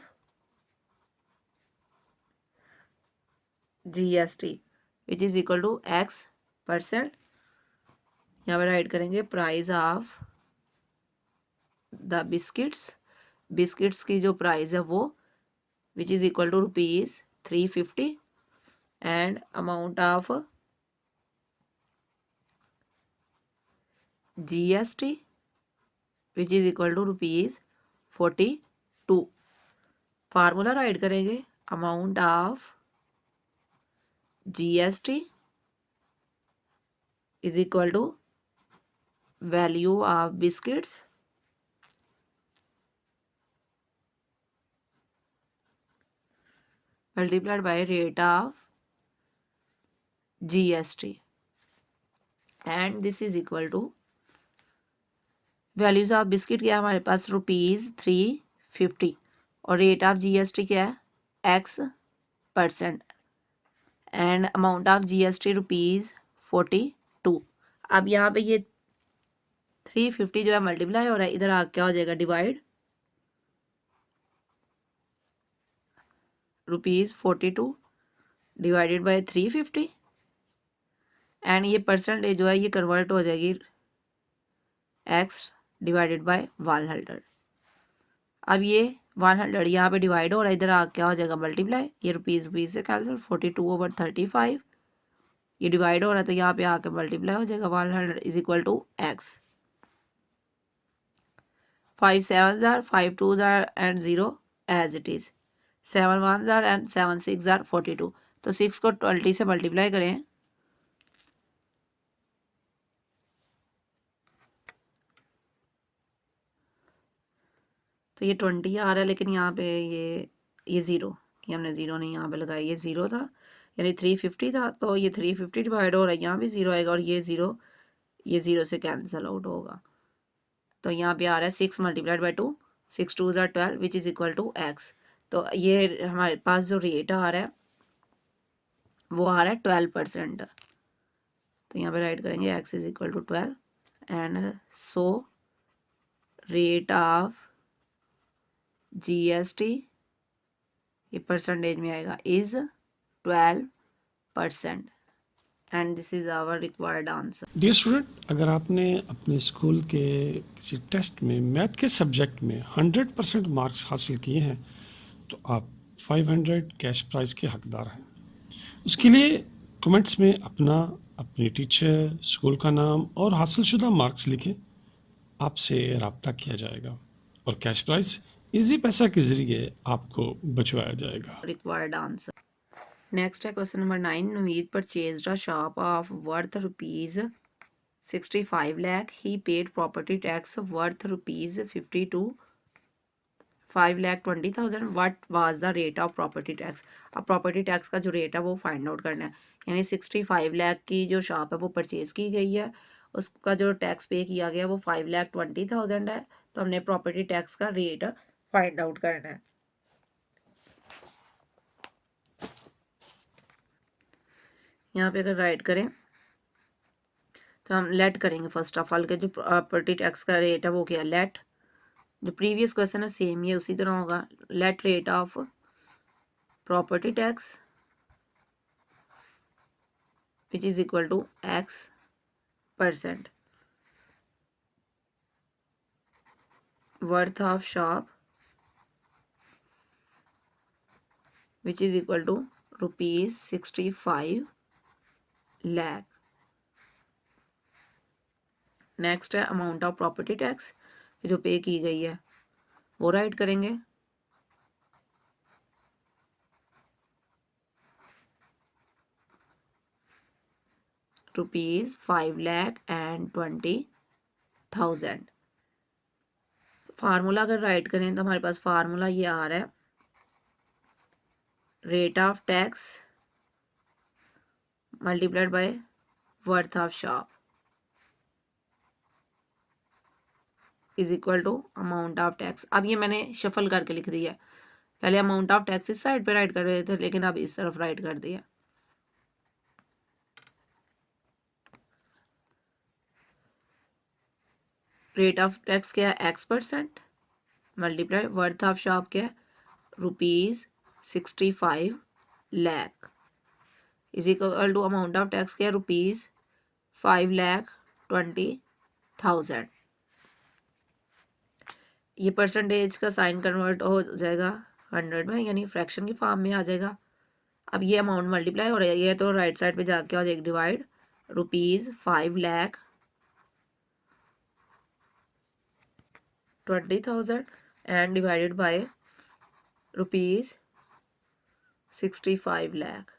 GST which is equal to X%। यहाँ पे राइट करेंगे प्राइस ऑफ द बिस्किट्स की जो प्राइस है वो which is equal to ₹350 and amount of GST which is equal to ₹42। Formula write करेंगे amount of GST is equal to value of biscuits multiplied by rate of GST, and this is equal to values of biscuit क्या है हमारे पास ₹350 और rate of GST क्या है X% and amount of GST ₹42। अब यहाँ पे ये 350 जो है मल्टीप्लाई हो रहा है, इधर आ क्या हो जाएगा डिवाइड, ₹42 डिवाइडेड बाय 350 एंड ये परसेंटेज जो है ये कन्वर्ट हो जाएगी X डिवाइडेड बाय 100। अब ये 100 यहाँ पे डिवाइड हो रहा है, इधर आ क्या हो जाएगा मल्टीप्लाई, ये रुपीज़ से कैंसिल, 42/35 ये डिवाइड हो रहा है तो यहाँ पे आके मल्टीप्लाई हो जाएगा, 100 is equal to X। 5 7s are 5 2s are and 0 as it is, 7 1s are and 7 6 are 42। तो 6 को 20 से मल्टीप्लाई करें तो ये 20 आ रहा है, लेकिन यहाँ पे ये 0, ये हमने 0 नहीं यहाँ पे लगाया, ये 0 था यानी 350 था, तो ये 350 डिवाइड हो रहा है, यहाँ भी 0 आएगा और ये 0 से कैंसिल आउट होगा। तो यहाँ पे आ रहा है 6 multiplied by 2, 6 2s are 12 which is equal to X। तो ये हमारे पास जो रेट आ रहा है वो आ रहा है 12%। तो यहाँ पे राइट करेंगे X is equal to 12 and so rate of GST ये परसेंटेज में आएगा is 12% and this is our required answer. Dear student, अगर आपने अपने स्कूल के किसी टेस्ट में मैथ के सब्जेक्ट में 100% मार्क्स हासिल किए हैं तो आप 500 कैश प्राइज़ के हकदार हैं। उसके लिए कमेंट्स में अपनी टीचर, स्कूल का नाम और हासिलशुदा मार्क्स लिखें। आपसे रब्ता किया जाएगा और कैश प्राइज़ इजी पैसा के जरिए आपको बचवाया जाएगा। रिक्वायर्ड आंसर नेक्स्ट है question number 9। Naveed purchased a shop of worth ₹65 lakh। He paid property tax worth ₹52 5,20,000। What was the rate of property tax. अब प्रॉपर्टी टैक्स का जो रेट है वो फाइंड आउट करना है, यानी 65 लाख की जो शॉप है वो परचेज की गई है, उसका जो टैक्स पे किया गया वो 5,20,000 है। तो हमने प्रॉपर्टी टैक्स का रेट फाइंड आउट करना है। यहाँ पे अगर राइट करें तो हम लेट करेंगे फर्स्ट ऑफ ऑल के जो प्रॉपर्टी टैक्स का रेट है वो क्या है, लेट, जो प्रीवियस क्वेश्चन है सेम ही उसी तरह होगा, let rate of property tax which is equal to X% worth of shop which is equal to ₹65 lakh। Next है अमाउंट ऑफ प्रॉपर्टी टैक्स जो पे की गई है वो राइट करेंगे, ₹5,20,000। फार्मूला अगर राइट करें तो हमारे पास फार्मूला ये आ रहा है, rate of tax multiplied by worth of shop. Is equal to amount of tax. अब ये मैंने शफल करके लिख दिया, पहले अमाउंट ऑफ टैक्स इस साइड पे राइट कर रहे थे लेकिन अब इस तरफ राइट कर दिया। रेट ऑफ टैक्स क्या है X% multiply worth of shop क्या है ₹65 lakh is equal to amount of tax क्या है ₹5,20,000। ये परसेंटेज का साइन कन्वर्ट हो जाएगा 100 में, यानी फ्रैक्शन की फॉर्म में आ जाएगा। अब ये अमाउंट मल्टीप्लाई हो रहा है, ये तो राइट साइड पे जाके हो जाएगा divide ₹5,20,000 and divided by ₹65 lakh.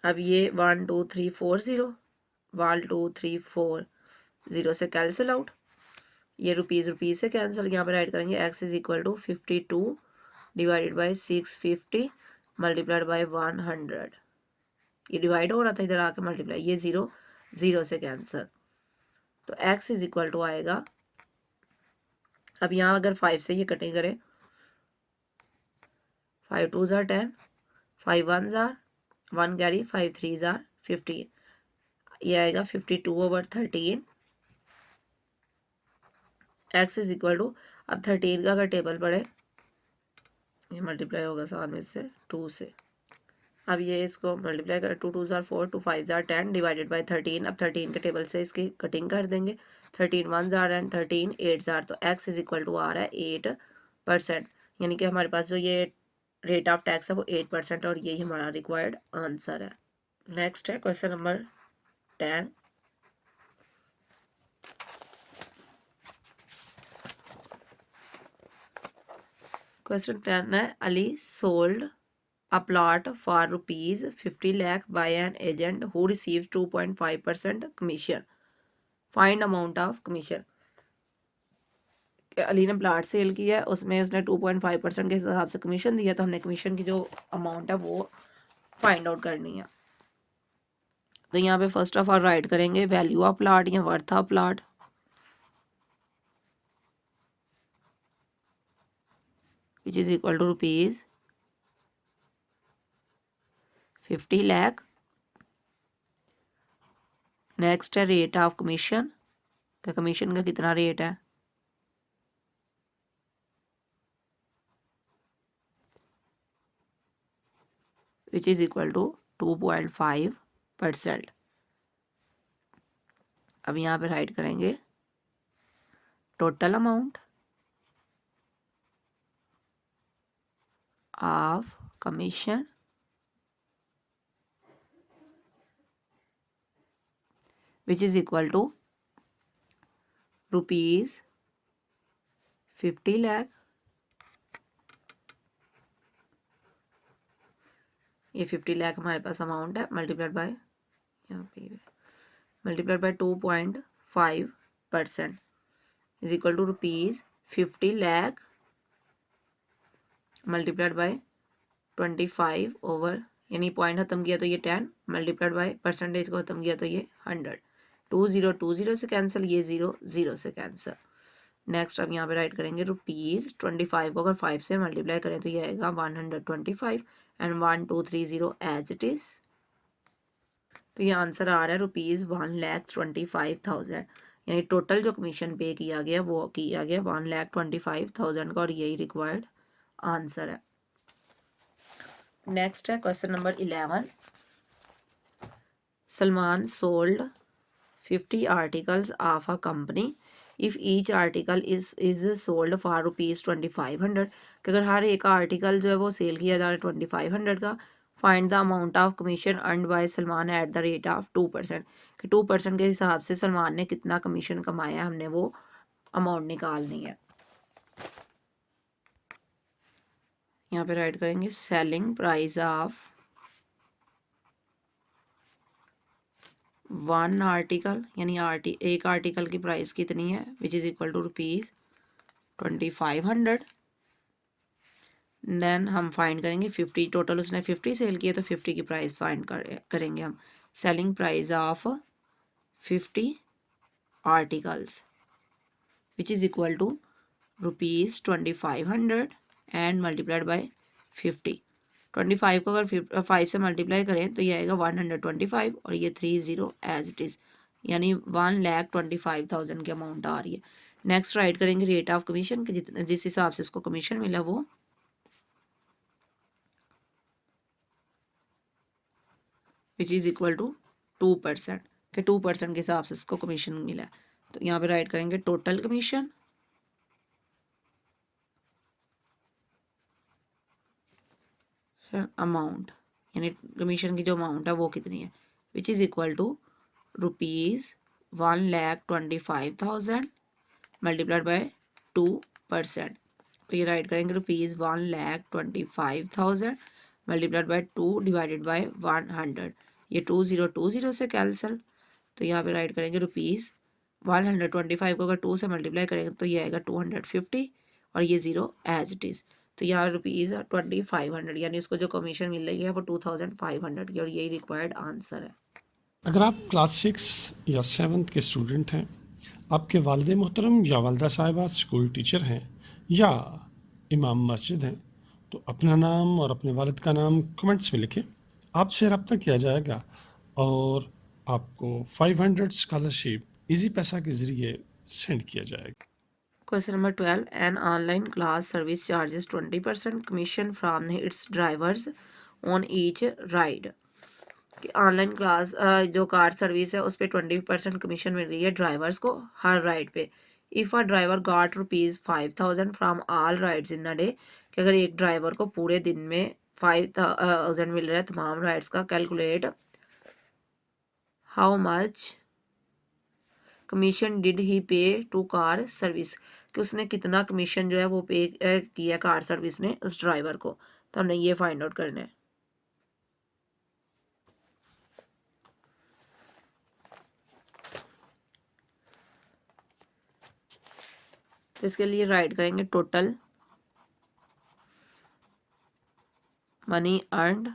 अब ये 1 2 3 4 0 1 2 3 4 0 से कैंसिल आउट, ये रुपीज़ से कैंसिल, यहाँ पर ऐड करेंगे x is equal to 52 divided by 650 multiplied by 100। ये डिवाइड हो रहा था, इधर आके मल्टीप्लाई, ये 0 0 से कैंसिल, तो x इज इक्वल टू आएगा। अब यहाँ अगर 5 से ये कटिंग करें, 5 2 ज़ार 10, 5 1 ज़ार 1 कैरी, 5 3 ज़ार 15, ये आएगा 52/13। x इज इक्वल टू, अब 13 का अगर टेबल पढ़े, ये मल्टीप्लाई होगा साथ में से 2 से, अब ये इसको मल्टीप्लाई करें, 2 2 ज़ार 4 2 5 ज़ार 10 डिवाइडेड बाई 13। अब 13 के टेबल से इसकी कटिंग कर देंगे, 13 1 ज़ार एंड 13 8 ज़ार, तो x इज इक्वल टू आ रहा है 8%, यानी कि हमारे पास जो ये रेट ऑफ टैक्स है वो 8% और यही हमारा रिक्वायर्ड आंसर है। नेक्स्ट है क्वेश्चन नंबर 10। क्वेश्चन 10 है, Ali sold a plot for ₹50 lakh by an agent who receives 2.5% commission. Find amount of commission. Ali ने प्लाट सेल किया है, उसमें उसने 2.5% के हिसाब से कमीशन दिया, तो हमने कमीशन की जो अमाउंट है वो फाइंड आउट करनी है। तो यहाँ पे फर्स्ट ऑफ ऑल राइट करेंगे वैल्यू ऑफ प्लाट या worth of plot, which is equal to ₹50 lakh. Next है रेट ऑफ कमीशन, का कमीशन का कितना रेट है, विच इज इक्वल टू 2.5%। अब यहाँ पे राइट करेंगे total amount of commission which is equal to ₹50 lakh. ये 50 लाख हमारे पास अमाउंट है, मल्टीप्लाइड बाय, यहाँ पे multiplied by 2.5% is equal to ₹50 lakh multiplied by 25 over, यानी पॉइंट खत्म किया तो ये 10 मल्टीप्लाइड बाय परसेंटेज को खत्म किया तो ये 100, 2 0 से कैंसिल, ये 0 0 से कैंसिल। नेक्स्ट अब यहाँ पे राइट करेंगे ₹25 को अगर 5 से मल्टीप्लाई करें तो ये आएगा 125 एंड 1230 एज इट इज, तो ये आंसर आ रहा है ₹1,25,000, यानी टोटल जो कमीशन पे किया गया वो किया गया 1,25,000 का, और यही रिक्वायर्ड आंसर है। नेक्स्ट है question number 11। Salman sold 50 articles of a company if each article is sold for ₹2500, कि अगर हर एक आर्टिकल जो है वो सेल किया जा रहा है 2500 का, find the amount of commission earned bye Salman eight the rate of 2%, कि 2% के हिसाब से सलमान ने कितना कमीशन कमाया, हमने वो अमाउंट निकालनी है। यहाँ पे राइट करेंगे selling price of one article, यानी एक आर्टिकल की प्राइस कितनी है, which is equal to ₹2500। Then हम फाइंड करेंगे 50, टोटल उसने 50 सेल किया तो 50 की प्राइस फाइंड करेंगे हम, selling price of 50 articles, which is equal to rupees 2500 and multiplied by 50। 25 को अगर 5 से मल्टीप्लाई करें तो ये आएगा 125 और ये 30 एज इट इज़, यानी 1,25,000 की अमाउंट आ रही है। नेक्स्ट राइट करेंगे रेट ऑफ कमीशन के जिस हिसाब से इसको कमीशन मिला वो विच इज़ इक्वल टू 2% के 2% के हिसाब से इसको कमीशन मिला है। तो यहाँ पे राइट करेंगे टोटल कमीशन अमाउंट, यानी कमीशन की जो अमाउंट है वो कितनी है, which is equal to ₹1,25,000 multiplied by 2%। तो ये राइट करेंगे ₹1,25,000 मल्टीप्लाइड बाय 2 डिवाइडेड बाय 100। ये 2020 से कैंसिल, तो यहाँ पे राइट करेंगे ₹125 को अगर 2 से मल्टीप्लाई करेंगे तो ये आएगा 250 और ये 0 एज इट इज़। तो यहाँ ₹2500 यानी इसको जो कमीशन मिल रही है वो 2500 की, और यही रिक्वायर्ड आंसर है। अगर आप क्लास 6 या 7th के स्टूडेंट हैं, आपके वालिद मोहतरम या वालदा साहिबा स्कूल टीचर हैं या इमाम मस्जिद हैं, तो अपना नाम और अपने वालिद का नाम कमेंट्स में लिखें। आपसे रब्ता किया जाएगा और आपको 500 स्कॉलरशिप इजी पैसा के ज़रिए सेंड किया जाएगा। Question number 12. An online class service charges 20% commission from its drivers on each ride. कि ऑनलाइन क्लास जो कार सर्विस है उस पर 20% कमीशन मिल रही है ड्राइवर्स को हर राइड पे। If a driver got ₹5,000 from all rides in a day, कि अगर एक ड्राइवर को पूरे दिन में 5,000 मिल रहा है तमाम राइड्स का, calculate how much commission did he पे टू कार सर्विस, कि उसने कितना कमीशन जो है वो पे किया कार सर्विस ने उस ड्राइवर को। तो हमने ये फाइंड आउट करना है। तो इसके लिए राइट करेंगे total money earned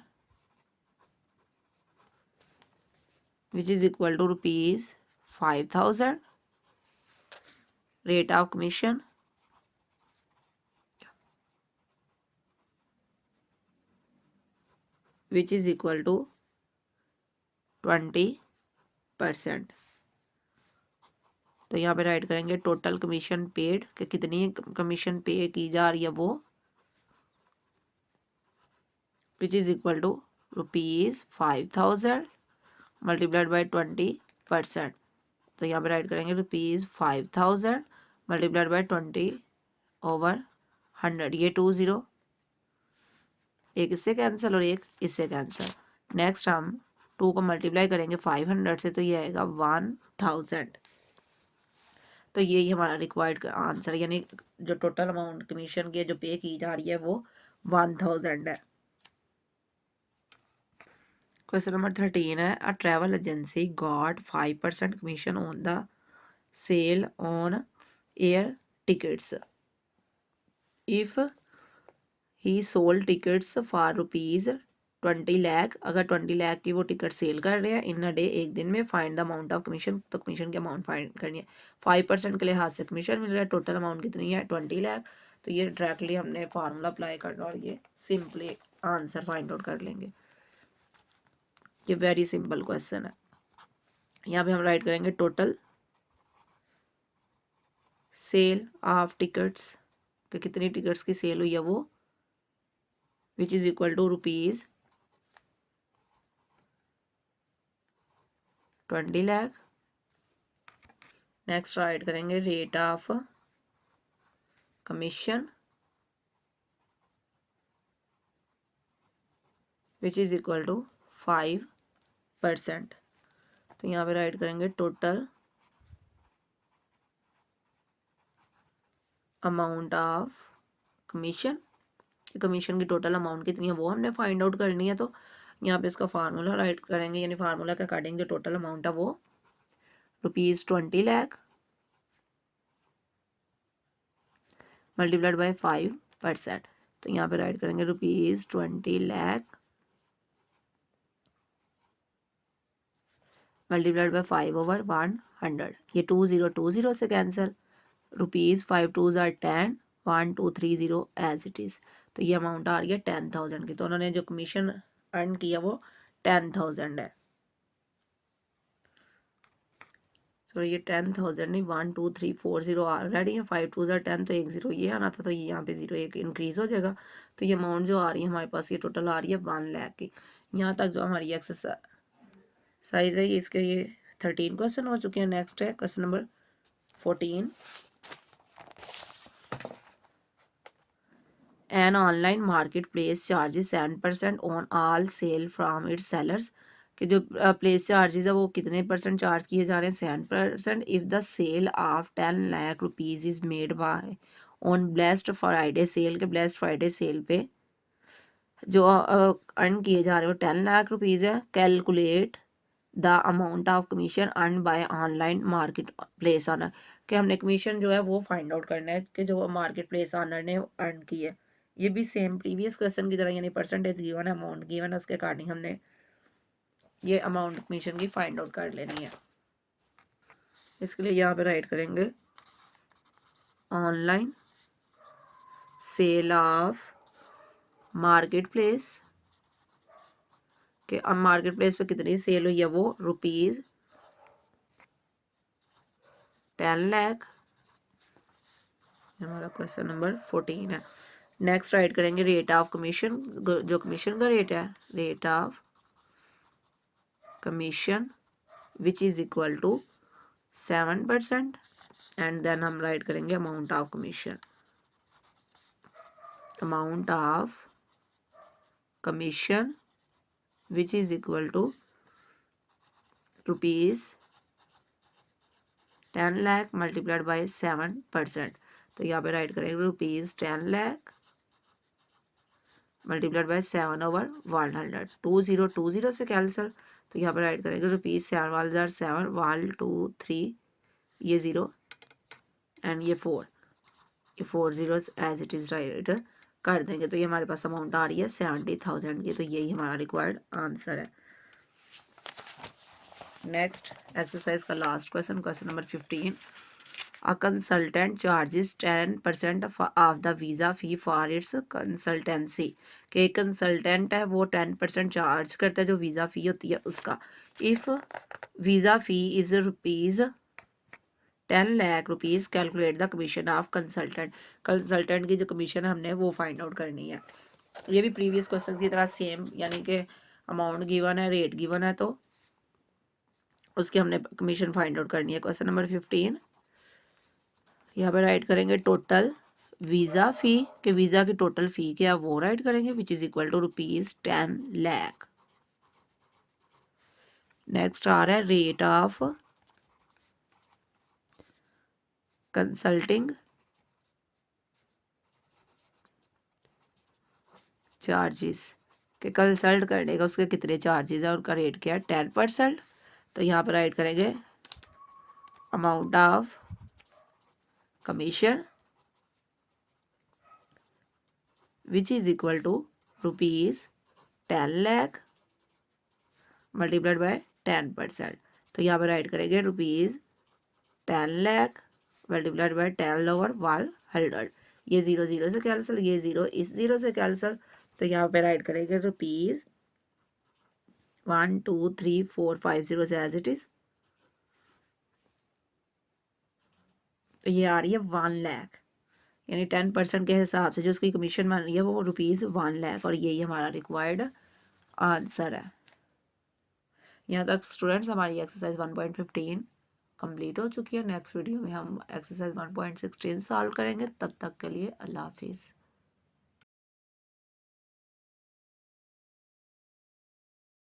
which is equal to ₹5,000 rate of commission which is equal to 20%। तो यहाँ पे राइट करेंगे टोटल कमीशन पेड, कि कितनी कमीशन पे की जा रही है वो, which is equal to ₹5,000 multiplied by 20%। तो यहाँ पे राइट करेंगे ₹5,000 मल्टीप्लाइड बाई 20/100। ये 20 एक इससे कैंसिल और एक इससे कैंसिल। नेक्स्ट हम 2 को मल्टीप्लाई करेंगे 500 से, तो ये आएगा 1000। तो यही हमारा रिक्वायर्ड आंसर, यानी जो टोटल अमाउंट कमीशन की जो पे की जा रही है वो 1000 है। क्वेश्चन नंबर 13 है a travel agency got 5% commission on the sale on air tickets if he sold tickets for ₹20 lakh. अगर 20 लाख की वो टिकट सेल कर रहे हैं इन अ डे, एक दिन में, find the amount of commission. तो कमीशन की अमाउंट फाइंड करनी है। 5% के लिहाज से कमीशन मिल रहा है, टोटल अमाउंट कितनी है 20 लाख। तो ये डायरेक्टली हमने फार्मूला अप्लाई करना और ये सिंपली आंसर फाइंड आउट कर लेंगे। ये वेरी सिंपल क्वेश्चन है। यहाँ पे हम राइट करेंगे टोटल सेल ऑफ टिकट्स, कि कितनी टिकट्स की सेल हुई है वो, which is equal to ₹20 lakh. Next write करेंगे rate of commission which is equal to 5%। तो यहाँ पे राइट करेंगे total amount of commission, commission की टोटल अमाउंट कितनी है वो हमने फाइंड आउट करनी है। तो यहाँ पे इसका फार्मूला राइट करेंगे, यानी फार्मूला के अकॉर्डिंग जो टोटल अमाउंट है वो ₹20 लाख मल्टीप्लाइड बाय 5%। तो यहाँ पे राइट करेंगे ₹20 लाख मल्टीप्लाइड बाय 5/100। ये 2020 से cancel. Rupees 5 2s are 10, 1 2 3 0 as it is. तो ये अमाउंट आ रही है 10,000 की। तो उन्होंने जो कमीशन अर्न किया वो 10,000 है। सो ये 10,000 नहीं, 1 2 3 4 0 ऑलरेडी है। 5 2s are 10, तो एक ज़ीरो ये आना था, तो ये यहाँ पे ज़ीरो एक इंक्रीज़ हो जाएगा। तो ये अमाउंट जो आ रही है हमारे पास, ये टोटल आ रही है 1 लाख की। यहाँ तक जो हमारी एक्सरसाइज है, इसके ये 13 क्वेश्चन हो चुके हैं। नेक्स्ट है question number 14। An online marketplace charges 7% on all sale from its sellers। कि जो प्लेस चार्जेस है वो कितने परसेंट चार्ज किए जा रहे हैं? 7%। If the sale of 10 lakh rupees is made by on blessed Friday sale, के ब्लेस्ड फ्राइडे सेल पे जो अर्न किए जा रहे हैं वो 10 लाख रुपीज़ है। Calculate the amount of commission earn by online market place owner. कि हमने कमीशन जो है वो फाइंड आउट करना है कि जो मार्केट प्लेस ऑनर ने अर्न की है। ये भी सेम प्रीवियस क्वेश्चन की तरह, यानी परसेंटेज गिवन है, अमाउंट गिवन है, उसके अकॉर्डिंग हमने ये अमाउंट कमीशन की फाइंड आउट कर लेनी है। इसके लिए यहाँ पे राइट करेंगे online sale of market place, कि अब मार्केट प्लेस पे कितनी सेल हुई है वो रुपीज़ 10 लाख। हमारा क्वेश्चन नंबर 14 है। नेक्स्ट राइट करेंगे रेट ऑफ कमीशन, जो कमीशन का रेट है, rate of commission which is equal to 7%। And then हम राइट करेंगे amount of commission, amount of commission which is equal to rupees 10 lakh multiplied by 7%। तो यहाँ पे राइट करेंगे रुपीज़ 10 लाख मल्टीप्लाइड बाई 7/100। 2020 से कैंसिल, तो यहाँ पे राइट करेंगे रुपीज़ 7 वाल 7 1 2 3, ये 0 एंड ये 4, ये 4 zeros as it is write कर देंगे। तो ये हमारे पास अमाउंट आ रही है 70,000 की। तो यही हमारा रिक्वायर्ड आंसर है। नेक्स्ट एक्सरसाइज का last question, question number 15। A consultant charges 10% of the visa fee for its consultancy। कि एक कंसल्टेंट है वो 10% चार्ज करता है जो वीज़ा फ़ी होती है उसका। If visa fee is rupees 10 lakh rupees, calculate the commission of consultant. Consultant की जो कमीशन है हमने वो फाइंड आउट करनी है। ये भी प्रीवियस क्वेश्चन की तरह सेम, यानी कि अमाउंट गिवन है, रेट गिवन है, तो उसकी हमने कमीशन फाइंड आउट करनी है। क्वेश्चन नंबर 15, यहाँ पे राइट करेंगे टोटल वीज़ा फ़ी, के वीज़ा की टोटल फ़ी क्या वो राइट करेंगे which is equal to rupees 10 lakh. Next आ रहा है रेट ऑफ कंसल्टिंग चार्जेस, के कंसल्ट करने का उसके कितने चार्जेस है, उनका रेट क्या है 10%। तो यहाँ पर राइट करेंगे amount of commission which is equal to rupees 10 lakh multiplied by 10%। तो यहाँ पर राइट करेंगे रुपीज़ 10 लाख मल्टीप्लाइड बाय 10/100। ये 0 0 से कैंसिल, ये 0 इस 0 से कैंसिल। तो यहाँ पे राइट करेंगे रुपीज़ 1 2 3 4 5 0 से एज इट इज़। तो ये आ रही है 1 लाख, यानी 10% के हिसाब से जो उसकी कमीशन बन रही है वो रुपीज़ 1 लाख, और यही हमारा रिक्वायर्ड आंसर है। यहाँ तक स्टूडेंट्स हमारी एक्सरसाइज 1.15 कंप्लीट हो चुकी है। नेक्स्ट वीडियो में हम एक्सरसाइज 1.16 सॉल्व करेंगे। तब तक के लिए अल्लाह हाफिज़।